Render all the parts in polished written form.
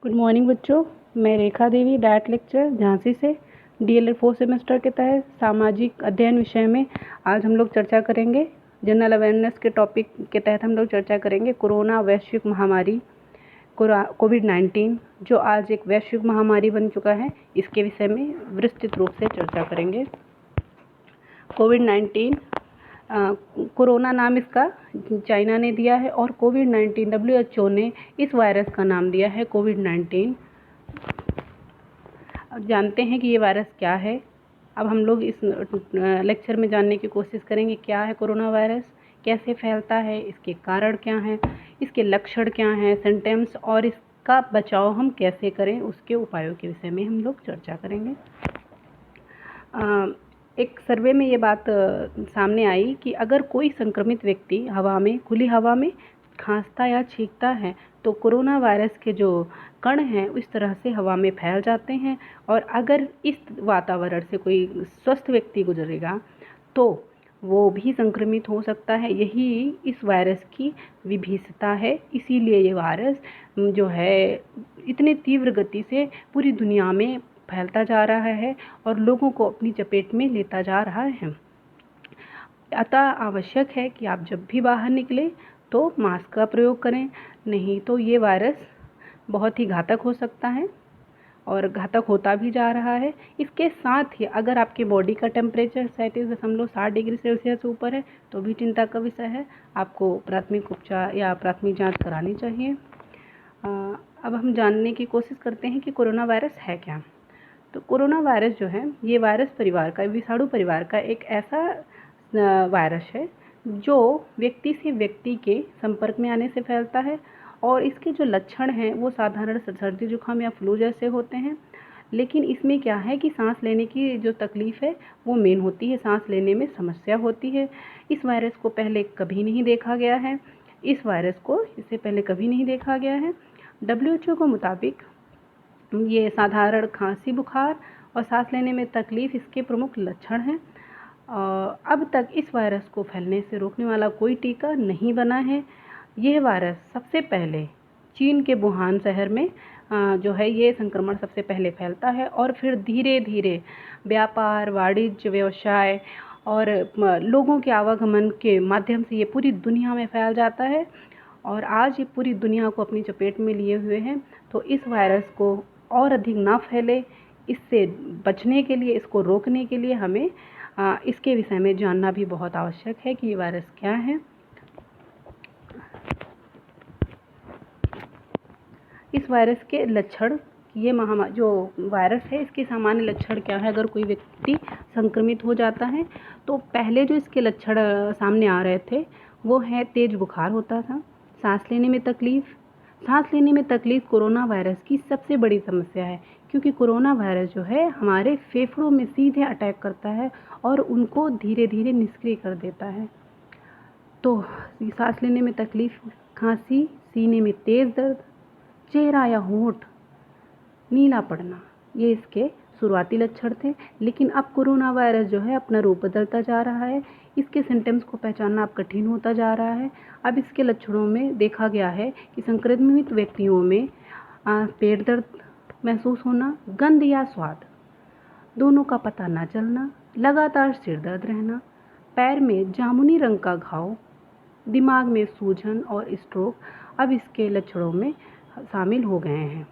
Good morning बच्चों। मैं Rekha Devi diet lecture Jhansi से डीएलएड 4 सेमेस्टर के तहत सामाजिक अध्ययन विषय में आज हम लोग चर्चा करेंगे। जनरल अवेयरनेस के टॉपिक के तहत हम लोग चर्चा करेंगे कोरोना वैश्विक महामारी कोविड-19 जो आज एक वैश्विक महामारी बन चुका है। इसके विषय में विस्तृत रूप से चर्चा करेंगे। कोविड-19 कोरोना नाम इसका चाइना ने दिया है और कोविड-19 WHO ने इस वायरस का नाम दिया है कोविड-19। अब जानते हैं कि ये वायरस क्या है। अब हम लोग इस लेक्चर में जानने की कोशिश करेंगे क्या है कोरोना वायरस, कैसे फैलता है, इसके कारण क्या हैं, इसके लक्षण क्या हैं, सिम्टम्स और इसका बचाव हम कैसे करें, उसके उपायों के विषय में हम लोग चर्चा करेंगे। एक सर्वे में ये बात सामने आई कि अगर कोई संक्रमित व्यक्ति खुली हवा में खांसता या छींकता है तो कोरोना वायरस के जो कण हैं इस तरह से हवा में फैल जाते हैं और अगर इस वातावरण से कोई स्वस्थ व्यक्ति गुजरेगा तो वो भी संक्रमित हो सकता है। यही इस वायरस की विभिन्नता है। इसीलिए ये वायरस जो है इतनी तीव्र गति से पूरी दुनिया में फैलता जा रहा है और लोगों को अपनी चपेट में लेता जा रहा है। अतः आवश्यक है कि आप जब भी बाहर निकलें तो मास्क का प्रयोग करें, नहीं तो ये वायरस बहुत ही घातक हो सकता है और घातक होता भी जा रहा है। इसके साथ ही अगर आपके बॉडी का टेम्परेचर 37.7 डिग्री सेल्सियस से ऊपर है तो भी चिंता का विषय है। आपको प्राथमिक उपचार या प्राथमिक जांच करानी चाहिए। अब हम जानने की कोशिश करते हैं कि कोरोना वायरस है क्या। तो कोरोना वायरस जो है ये वायरस परिवार का विषाणु परिवार का एक ऐसा वायरस है जो व्यक्ति से व्यक्ति के संपर्क में आने से फैलता है और इसके जो लक्षण हैं वो साधारण सर्दी जुकाम या फ्लू जैसे होते हैं। लेकिन इसमें क्या है कि सांस लेने की जो तकलीफ़ है वो मेन होती है, सांस लेने में समस्या होती है। इस वायरस को पहले कभी नहीं देखा गया है। इससे पहले कभी नहीं देखा गया है। WHO के मुताबिक ये साधारण खांसी, बुखार और सांस लेने में तकलीफ़ इसके प्रमुख लक्षण हैं। अब तक इस वायरस को फैलने से रोकने वाला कोई टीका नहीं बना है। यह वायरस सबसे पहले चीन के वुहान शहर में जो है ये संक्रमण सबसे पहले फैलता है और फिर धीरे धीरे व्यापार, वाणिज्य, व्यवसाय और लोगों के आवागमन के माध्यम से ये पूरी दुनिया में फैल जाता है और आज ये पूरी दुनिया को अपनी चपेट में लिए हुए हैं। तो इस वायरस को और अधिक ना फैले, इससे बचने के लिए, इसको रोकने के लिए हमें इसके विषय में जानना भी बहुत आवश्यक है कि ये वायरस क्या है। इस वायरस के लक्षण, ये महामारी जो वायरस है इसके सामान्य लक्षण क्या है। अगर कोई व्यक्ति संक्रमित हो जाता है तो पहले जो इसके लक्षण सामने आ रहे थे वो है तेज बुखार होता था, सांस लेने में तकलीफ कोरोना वायरस की सबसे बड़ी समस्या है क्योंकि कोरोना वायरस जो है हमारे फेफड़ों में सीधे अटैक करता है और उनको धीरे धीरे निष्क्रिय कर देता है। तो सांस लेने में तकलीफ, खांसी, सीने में तेज़ दर्द, चेहरा या होंठ नीला पड़ना, ये इसके शुरुआती लक्षण थे। लेकिन अब कोरोना वायरस जो है अपना रूप बदलता जा रहा है। इसके सिम्टम्स को पहचानना अब कठिन होता जा रहा है। अब इसके लक्षणों में देखा गया है कि संक्रमित व्यक्तियों में पेट दर्द महसूस होना, गंध या स्वाद दोनों का पता न चलना, लगातार सिर दर्द रहना, पैर में जामुनी रंग का घाव, दिमाग में सूजन और स्ट्रोक अब इसके लक्षणों में शामिल हो गए हैं।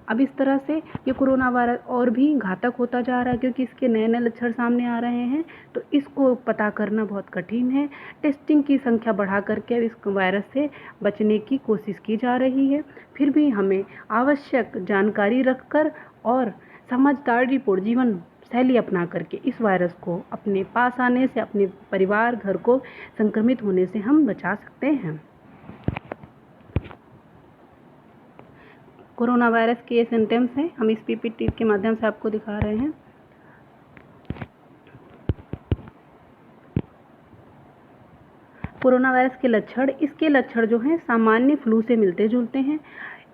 अब इस तरह से ये कोरोना वायरस और भी घातक होता जा रहा है क्योंकि इसके नए नए लक्षण सामने आ रहे हैं। तो इसको पता करना बहुत कठिन है। टेस्टिंग की संख्या बढ़ा करके अब इस वायरस से बचने की कोशिश की जा रही है। फिर भी हमें आवश्यक जानकारी रखकर और समझदारीपूर्ण जीवन शैली अपना करके इस वायरस को अपने पास आने से, अपने परिवार घर को संक्रमित होने से हम बचा सकते हैं। कोरोना वायरस के ये सिम्टम्स हैं, हम इस पीपीटी के माध्यम से आपको दिखा रहे हैं। कोरोना वायरस के लक्षण, इसके लक्षण जो हैं सामान्य फ्लू से मिलते जुलते हैं।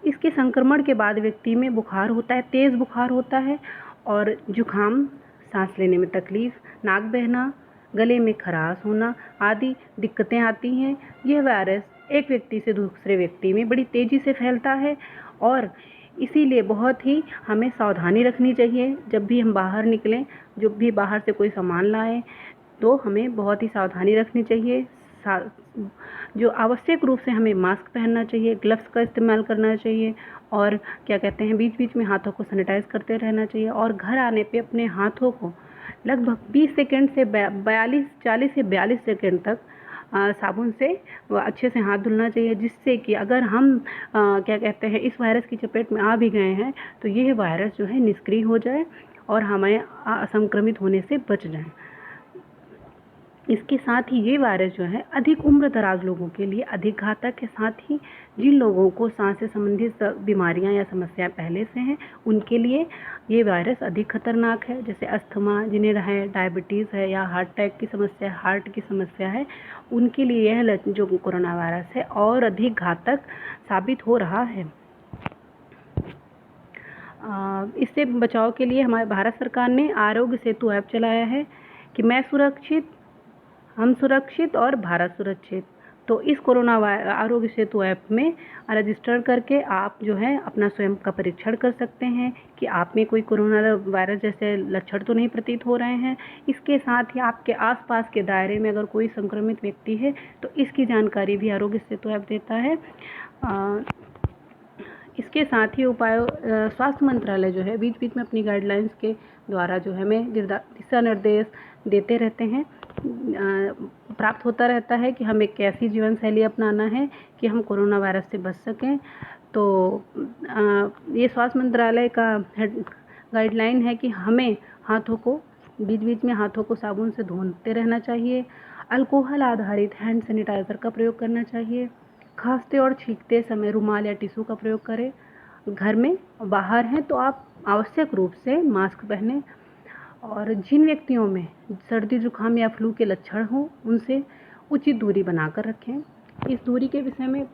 इसके संक्रमण के बाद व्यक्ति में बुखार होता है, तेज़ बुखार होता है और जुकाम, सांस लेने में तकलीफ, नाक बहना, गले में खराश होना आदि दिक्कतें आती हैं। यह वायरस एक व्यक्ति से दूसरे व्यक्ति में बड़ी तेज़ी से फैलता है और इसीलिए बहुत ही हमें सावधानी रखनी चाहिए। जब भी हम बाहर निकलें, जब भी बाहर से कोई सामान लाएं, तो हमें बहुत ही सावधानी रखनी चाहिए। जो आवश्यक रूप से हमें मास्क पहनना चाहिए, ग्लव्स का इस्तेमाल करना चाहिए और क्या कहते हैं, बीच बीच में हाथों को सैनिटाइज करते रहना चाहिए। और घर आने पे अपने हाथों को लगभग 20 सेकेंड से 40 से 42 सेकेंड तक साबुन से अच्छे से हाथ धुलना चाहिए, जिससे कि अगर हम क्या कहते हैं, इस वायरस की चपेट में आ भी गए हैं तो यह वायरस जो है निष्क्रिय हो जाए और हमें संक्रमित होने से बच जाए। इसके साथ ही ये वायरस जो है अधिक उम्र दराज लोगों के लिए अधिक घातक है। साथ ही जिन लोगों को सांस से संबंधित बीमारियां या समस्याएं पहले से हैं, उनके लिए ये वायरस अधिक खतरनाक है। जैसे अस्थमा जिन्हें है, डायबिटीज़ है या हार्ट अटैक की समस्या, हार्ट की समस्या है, उनके लिए यह जो कोरोना वायरस है और अधिक घातक साबित हो रहा है। इससे बचाव के लिए हमारे भारत सरकार ने आरोग्य सेतु ऐप चलाया है कि मैं सुरक्षित, हम सुरक्षित और भारत सुरक्षित। तो इस कोरोना आरोग्य सेतु ऐप में रजिस्टर करके आप जो है अपना स्वयं का परीक्षण कर सकते हैं कि आप में कोई कोरोना वायरस जैसे लक्षण तो नहीं प्रतीत हो रहे हैं। इसके साथ ही आपके आसपास के दायरे में अगर कोई संक्रमित व्यक्ति है तो इसकी जानकारी भी आरोग्य सेतु ऐप देता है। इसके साथ ही स्वास्थ्य मंत्रालय जो है बीच बीच में अपनी गाइडलाइंस के द्वारा जो है हमें दिशा निर्देश देते रहते हैं, प्राप्त होता रहता है कि हमें कैसी जीवन शैली अपनाना है कि हम कोरोना वायरस से बच सकें। तो ये स्वास्थ्य मंत्रालय का गाइडलाइन है कि हमें हाथों को बीच बीच में हाथों को साबुन से धोते रहना चाहिए, अल्कोहल आधारित हैंड सैनिटाइज़र का प्रयोग करना चाहिए, खांसते और छींकते समय रुमाल या टिश्यू का प्रयोग करें। घर में बाहर हैं तो आप आवश्यक रूप से मास्क पहनें और जिन व्यक्तियों में सर्दी जुकाम या फ्लू के लक्षण हों उनसे उचित दूरी बनाकर रखें। इस दूरी के विषय में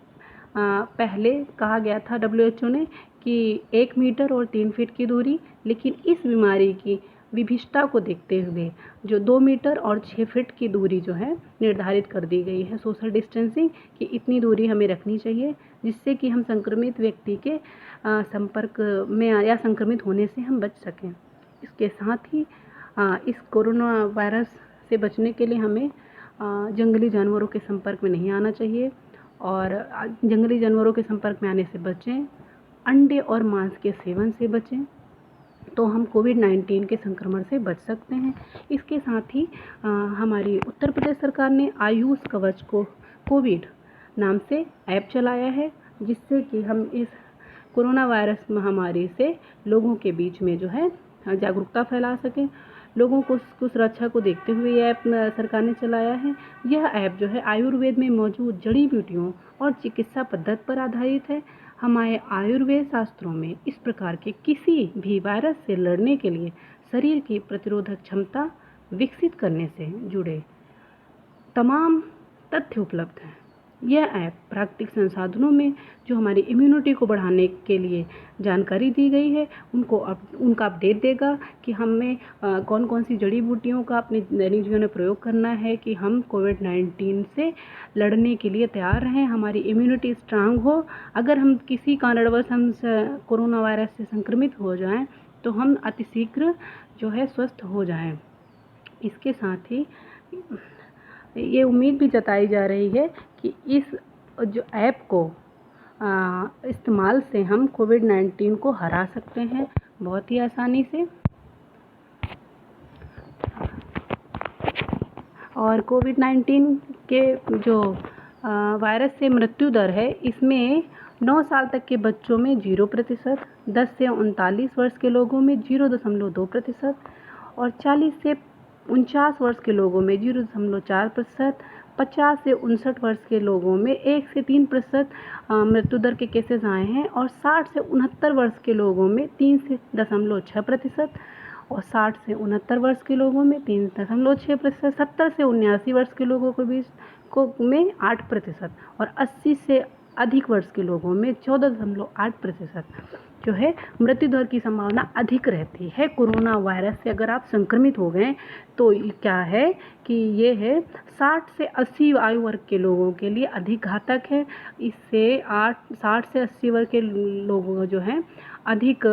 पहले कहा गया था WHO ने कि 1 मीटर और 3 फीट की दूरी, लेकिन इस बीमारी की विभिन्नता को देखते हुए जो 2 मीटर और 6 फीट की दूरी जो है निर्धारित कर दी गई है, सोशल डिस्टेंसिंग की इतनी दूरी हमें रखनी चाहिए, जिससे कि हम संक्रमित व्यक्ति के संपर्क में या संक्रमित होने से हम बच सकें। इसके साथ ही इस कोरोना वायरस से बचने के लिए हमें जंगली जानवरों के संपर्क में नहीं आना चाहिए और जंगली जानवरों के संपर्क में आने से बचें। अंडे और मांस के सेवन से बचें, तो हम कोविड-19 के संक्रमण से बच सकते हैं। इसके साथ ही हमारी उत्तर प्रदेश सरकार ने आयुष कवच को कोविड नाम से ऐप चलाया है, जिससे कि हम इस कोरोना वायरस महामारी से लोगों के बीच में जो है जागरूकता फैला सकें। लोगों को सुरक्षा को देखते हुए यह ऐप सरकार ने चलाया है। यह ऐप जो है आयुर्वेद में मौजूद जड़ी बूटियों और चिकित्सा पद्धति पर आधारित है। हमारे आयुर्वेद शास्त्रों में इस प्रकार के किसी भी वायरस से लड़ने के लिए शरीर की प्रतिरोधक क्षमता विकसित करने से जुड़े तमाम तथ्य उपलब्ध हैं। यह ऐप प्राकृतिक संसाधनों में जो हमारी इम्यूनिटी को बढ़ाने के लिए जानकारी दी गई है उनका अपडेट देगा कि हमें कौन कौन सी जड़ी बूटियों का अपने दैनिक जीवन में प्रयोग करना है कि हम कोविड-19 से लड़ने के लिए तैयार रहें, हमारी इम्यूनिटी स्ट्रांग हो। अगर हम किसी कारणवश हम कोरोना वायरस से संक्रमित हो जाएं तो हम अतिशीघ्र जो है स्वस्थ हो जाएं। इसके साथ ही ये उम्मीद भी जताई जा रही है कि इस जो ऐप को इस्तेमाल से हम कोविड-19 को हरा सकते हैं बहुत ही आसानी से। और कोविड-19 के जो वायरस से मृत्यु दर है, इसमें 9 साल तक के बच्चों में 0%, 10 से 39 वर्ष के लोगों में 0.2% और 40 से 49 वर्ष के लोगों में 0.4%, 50 से 59 वर्ष के लोगों में 1 से 3% मृत्यु दर के केसेस आए हैं और 60 से 69 वर्ष के लोगों में 3.6% और 60 से 69 वर्ष के लोगों में 3.6%, 70 से 79 वर्ष के लोगों के बीच में 8% और 80 से अधिक वर्ष के लोगों में 14.8% जो है मृत्यु दर की संभावना अधिक रहती है। कोरोना वायरस से अगर आप संक्रमित हो गए तो क्या है कि ये है 60 से 80 आयु वर्ग के लोगों के लिए अधिक घातक है। इससे 60 से 80 वर्ग के लोगों जो हैं अधिक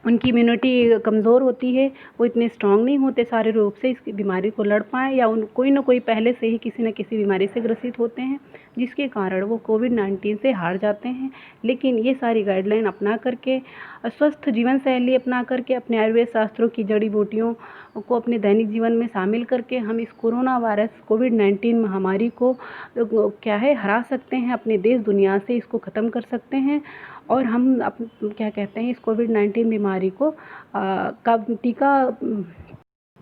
उनकी इम्यूनिटी कमज़ोर होती है, वो इतने स्ट्रॉन्ग नहीं होते शारीरिक रूप से इस बीमारी को लड़ पाएँ, या कोई ना कोई पहले से ही किसी न किसी बीमारी से ग्रसित होते हैं, जिसके कारण वो कोविड-19 से हार जाते हैं। लेकिन ये सारी गाइडलाइन अपना करके, स्वस्थ जीवन शैली अपना करके, अपने आयुर्वेद शास्त्रों की जड़ी बूटियों को अपने दैनिक जीवन में शामिल करके हम इस कोरोना वायरस कोविड-19 महामारी को क्या है हरा सकते हैं, अपने देश दुनिया से इसको ख़त्म कर सकते हैं। और हम क्या कहते हैं, इस कोविड-19 बीमारी को का टीका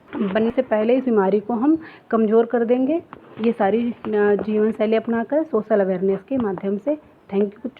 बनने से पहले इस बीमारी को हम कमज़ोर कर देंगे, ये सारी जीवन शैली अपनाकर सोशल अवेयरनेस के माध्यम से। Thank you.